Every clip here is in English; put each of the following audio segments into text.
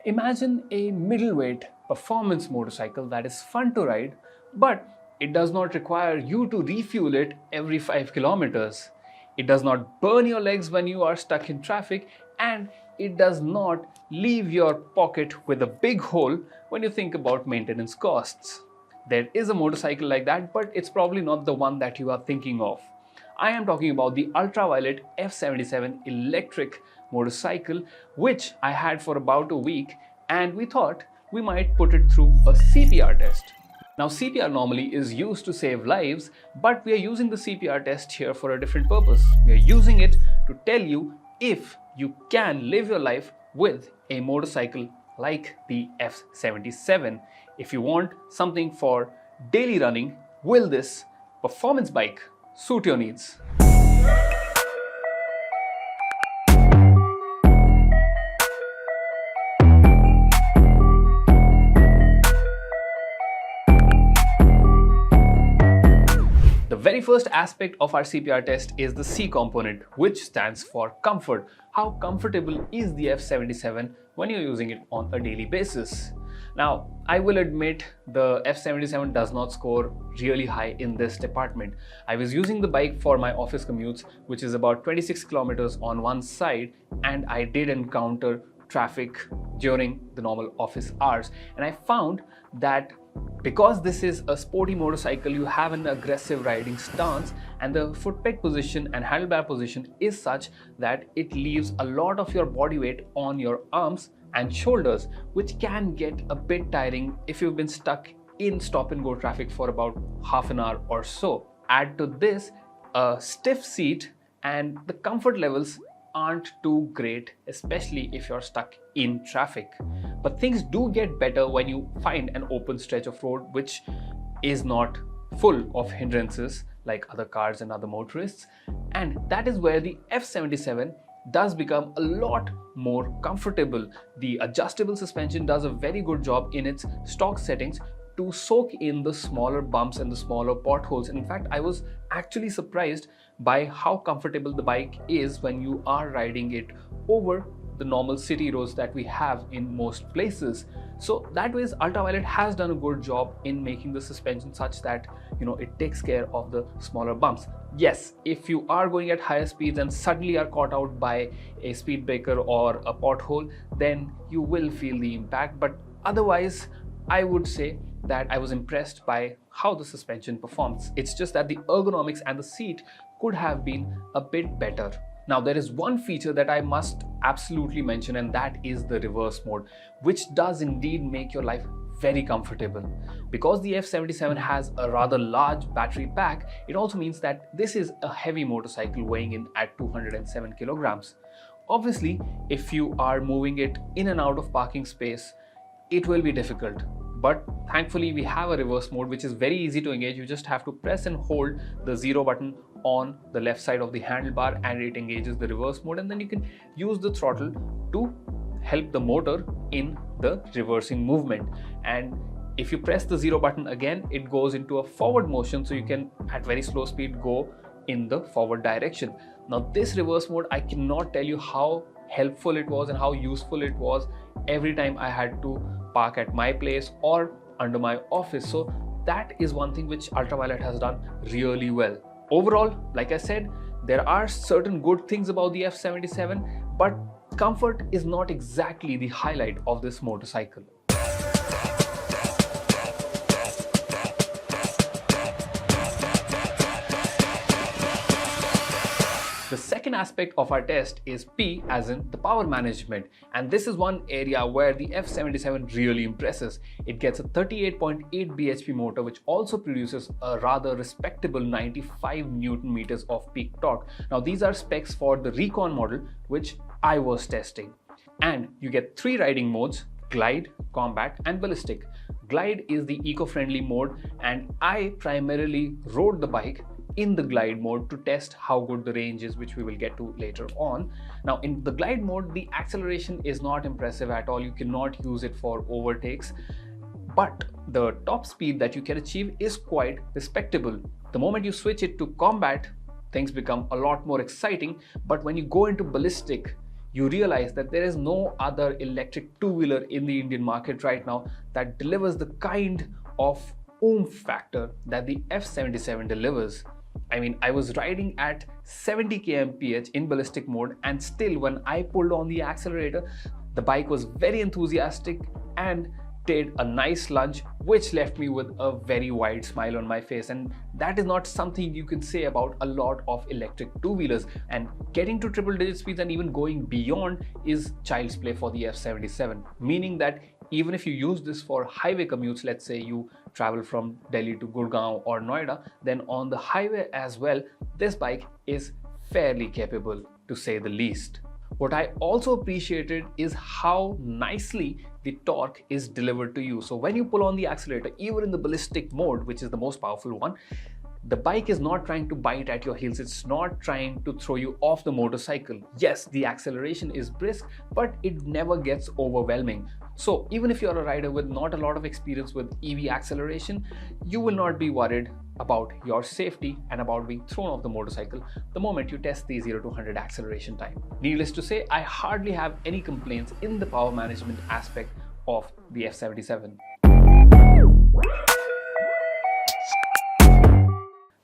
Imagine a middleweight performance motorcycle that is fun to ride, but it does not require you to refuel it every 5 kilometers. It does not burn your legs when you are stuck in traffic, and it does not leave your pocket with a big hole when you think about maintenance costs. There is a motorcycle like that, but it's probably not the one that you are thinking of. I am talking about the Ultraviolette F77 electric motorcycle, which I had for about a week, and we thought we might put it through a CPR test. Now, CPR normally is used to save lives, but we are using the CPR test here for a different purpose. We are using it to tell you if you can live your life with a motorcycle like the F77. If you want something for daily running, will this performance bike suit your needs? The very first aspect of our CPR test is the C component, which stands for comfort. How comfortable is the F77 when you're using it on a daily basis? Now, I will admit the F77 does not score really high in this department. I was using the bike for my office commutes, which is about 26 kilometers on one side, and I did encounter traffic during the normal office hours. And I found that because this is a sporty motorcycle, you have an aggressive riding stance, and the foot peg position and handlebar position is such that it leaves a lot of your body weight on your arms and shoulders, which can get a bit tiring if you've been stuck in stop and go traffic for about half an hour or so. Add to this a stiff seat, and the comfort levels aren't too great, especially if you're stuck in traffic. But things do get better when you find an open stretch of road which is not full of hindrances like other cars and other motorists, and that is where the F77 does become a lot more comfortable. The adjustable suspension does a very good job in its stock settings to soak in the smaller bumps and the smaller potholes. And in fact, I was actually surprised by how comfortable the bike is when you are riding it over the normal city roads that we have in most places. So that way, Ultraviolette has done a good job in making the suspension such that it takes care of the smaller bumps. Yes, if you are going at higher speeds and suddenly are caught out by a speed breaker or a pothole, then you will feel the impact. But otherwise, I would say that I was impressed by how the suspension performs. It's just that the ergonomics and the seat could have been a bit better. Now, there is one feature that I must absolutely mention, and that is the reverse mode, which does indeed make your life very comfortable. Because the F77 has a rather large battery pack, it also means that this is a heavy motorcycle weighing in at 207 kilograms. Obviously, if you are moving it in and out of parking space, it will be difficult. But thankfully, we have a reverse mode which is very easy to engage. You just have to press and hold the 0 button on the left side of the handlebar, and it engages the reverse mode, and then you can use the throttle to help the motor in the reversing movement. And if you press the 0 button again, it goes into a forward motion, so you can at very slow speed go in the forward direction. Now, this reverse mode, I cannot tell you how helpful it was and how useful it was every time I had to park at my place or under my office. So that is one thing which Ultraviolette has done really well. Overall, like I said, there are certain good things about the F77, but comfort is not exactly the highlight of this motorcycle. The second aspect of our test is P, as in the power management, and this is one area where the F77 really impresses. It gets a 38.8 bhp motor which also produces a rather respectable 95 Newton meters of peak torque. Now, these are specs for the Recon model which I was testing, and you get 3 riding modes: glide, combat and ballistic. Glide is the eco-friendly mode, and I primarily rode the bike in the glide mode to test how good the range is, which we will get to later on. Now, in the glide mode, the acceleration is not impressive at all. You cannot use it for overtakes, but the top speed that you can achieve is quite respectable. The moment you switch it to combat, things become a lot more exciting, but when you go into ballistic, you realize that there is no other electric two-wheeler in the Indian market right now that delivers the kind of oomph factor that the F77 delivers. I mean, I was riding at 70 kmph in ballistic mode, and still when I pulled on the accelerator, the bike was very enthusiastic and did a nice lunge, which left me with a very wide smile on my face. And that is not something you can say about a lot of electric two-wheelers. And getting to triple digit speeds and even going beyond is child's play for the F77, meaning that even if you use this for highway commutes, let's say you travel from Delhi to Gurgaon or Noida, then on the highway as well, this bike is fairly capable, to say the least. What I also appreciated is how nicely the torque is delivered to you. So when you pull on the accelerator, even in the ballistic mode, which is the most powerful one, the bike is not trying to bite at your heels. It's not trying to throw you off the motorcycle. Yes, the acceleration is brisk, but it never gets overwhelming. So even if you're a rider with not a lot of experience with EV acceleration, you will not be worried about your safety and about being thrown off the motorcycle the moment you test the 0 to 100 acceleration time. Needless to say, I hardly have any complaints in the power management aspect of the F77.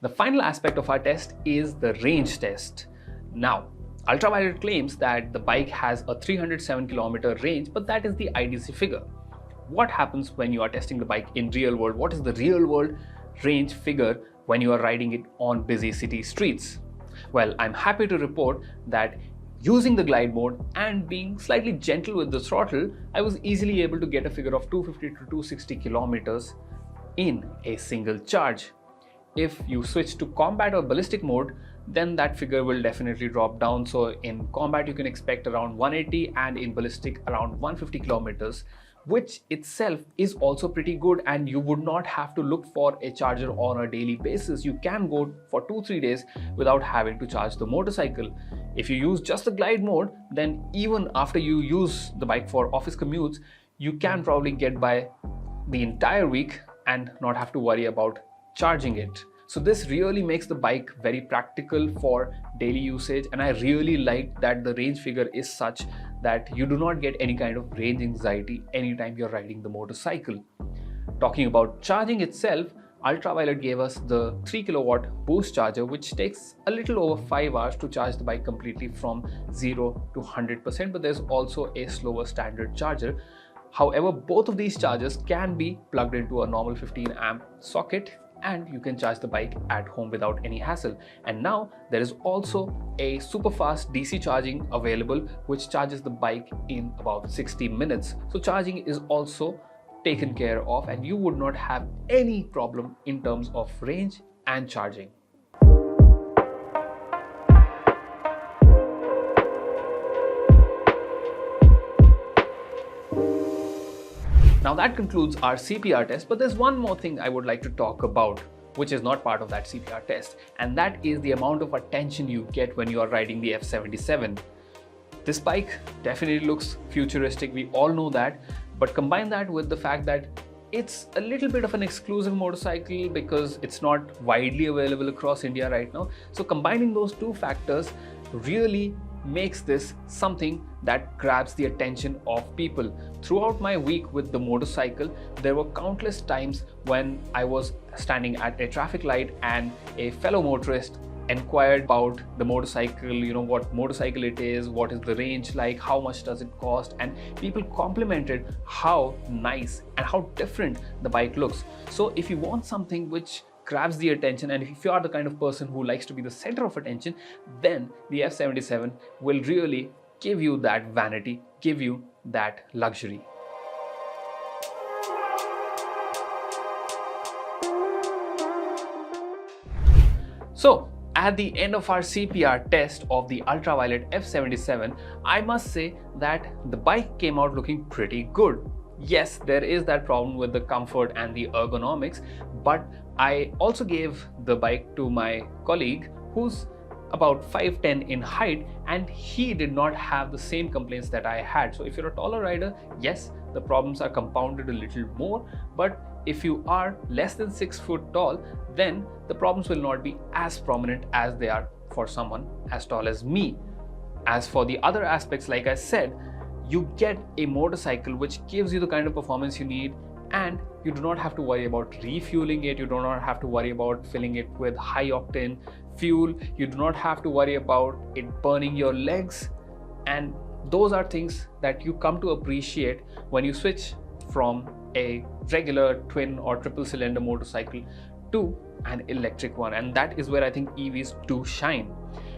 The final aspect of our test is the range test. Now, Ultraviolette claims that the bike has a 307 km range, but that is the IDC figure. What happens when you are testing the bike in real world? What is the real world range figure when you are riding it on busy city streets? Well, I'm happy to report that using the glide mode and being slightly gentle with the throttle, I was easily able to get a figure of 250 to 260 kilometers in a single charge. If you switch to combat or ballistic mode, then that figure will definitely drop down. So in combat, you can expect around 180 and in ballistic around 150 kilometers, which itself is also pretty good, and you would not have to look for a charger on a daily basis. You can go for 2-3 days without having to charge the motorcycle. If you use just the glide mode, then even after you use the bike for office commutes, you can probably get by the entire week and not have to worry about charging it. So this really makes the bike very practical for daily usage, and I really like that the range figure is such that you do not get any kind of range anxiety anytime you're riding the motorcycle. Talking about charging itself, Ultraviolette gave us the 3 kilowatt boost charger, which takes a little over 5 hours to charge the bike completely from 0 to 100%, but there's also a slower standard charger. However, both of these chargers can be plugged into a normal 15 amp socket, and you can charge the bike at home without any hassle. And now there is also a super fast DC charging available, which charges the bike in about 60 minutes. So charging is also taken care of, and you would not have any problem in terms of range and charging. Now that concludes our CPR test, but there's one more thing I would like to talk about, which is not part of that CPR test, and that is the amount of attention you get when you are riding the F77. This bike definitely looks futuristic, we all know that, but combine that with the fact that it's a little bit of an exclusive motorcycle because it's not widely available across India right now. So combining those two factors really makes this something that grabs the attention of people. Throughout my week with the motorcycle, there were countless times when I was standing at a traffic light and a fellow motorist inquired about the motorcycle, what motorcycle it is, what is the range like, how much does it cost, and people complimented how nice and how different the bike looks. So if you want something which grabs the attention, and if you are the kind of person who likes to be the center of attention, then the F77 will really give you that vanity, give you that luxury. So at the end of our CPR test of the Ultraviolette F77, I must say that the bike came out looking pretty good. Yes, there is that problem with the comfort and the ergonomics, but I also gave the bike to my colleague who's about 5'10" in height, and he did not have the same complaints that I had. So if you're a taller rider, yes, the problems are compounded a little more, but if you are less than 6 foot tall, then the problems will not be as prominent as they are for someone as tall as me. As for the other aspects, like I said, you get a motorcycle which gives you the kind of performance you need, and you do not have to worry about refueling it. You do not have to worry about filling it with high octane fuel. You do not have to worry about it burning your legs. And those are things that you come to appreciate when you switch from a regular twin or triple cylinder motorcycle to an electric one. And that is where I think EVs do shine.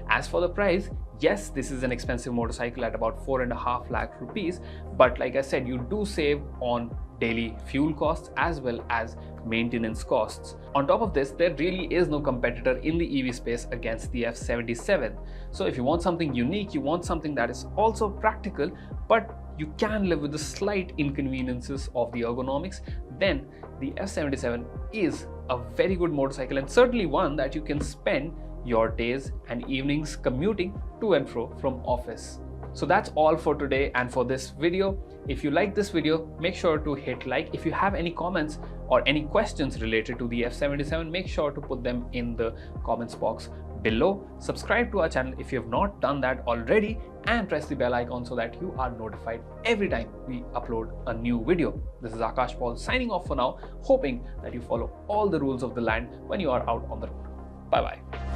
As for the price, yes, this is an expensive motorcycle at about 4.5 lakh rupees, but like I said, you do save on daily fuel costs as well as maintenance costs. On top of this, there really is no competitor in the EV space against the F77. So if you want something unique, you want something that is also practical, but you can live with the slight inconveniences of the ergonomics, then the F77 is a very good motorcycle, and certainly one that you can spend your days and evenings commuting to and fro from office. So that's all for today and for this video. If you like this video, make sure to hit like. If you have any comments or any questions related to the F77, make sure to put them in the comments box below. Subscribe to our channel if you have not done that already, and press the bell icon so that you are notified every time we upload a new video. This is Aakash Paul signing off for now, hoping that you follow all the rules of the land when you are out on the road. Bye bye.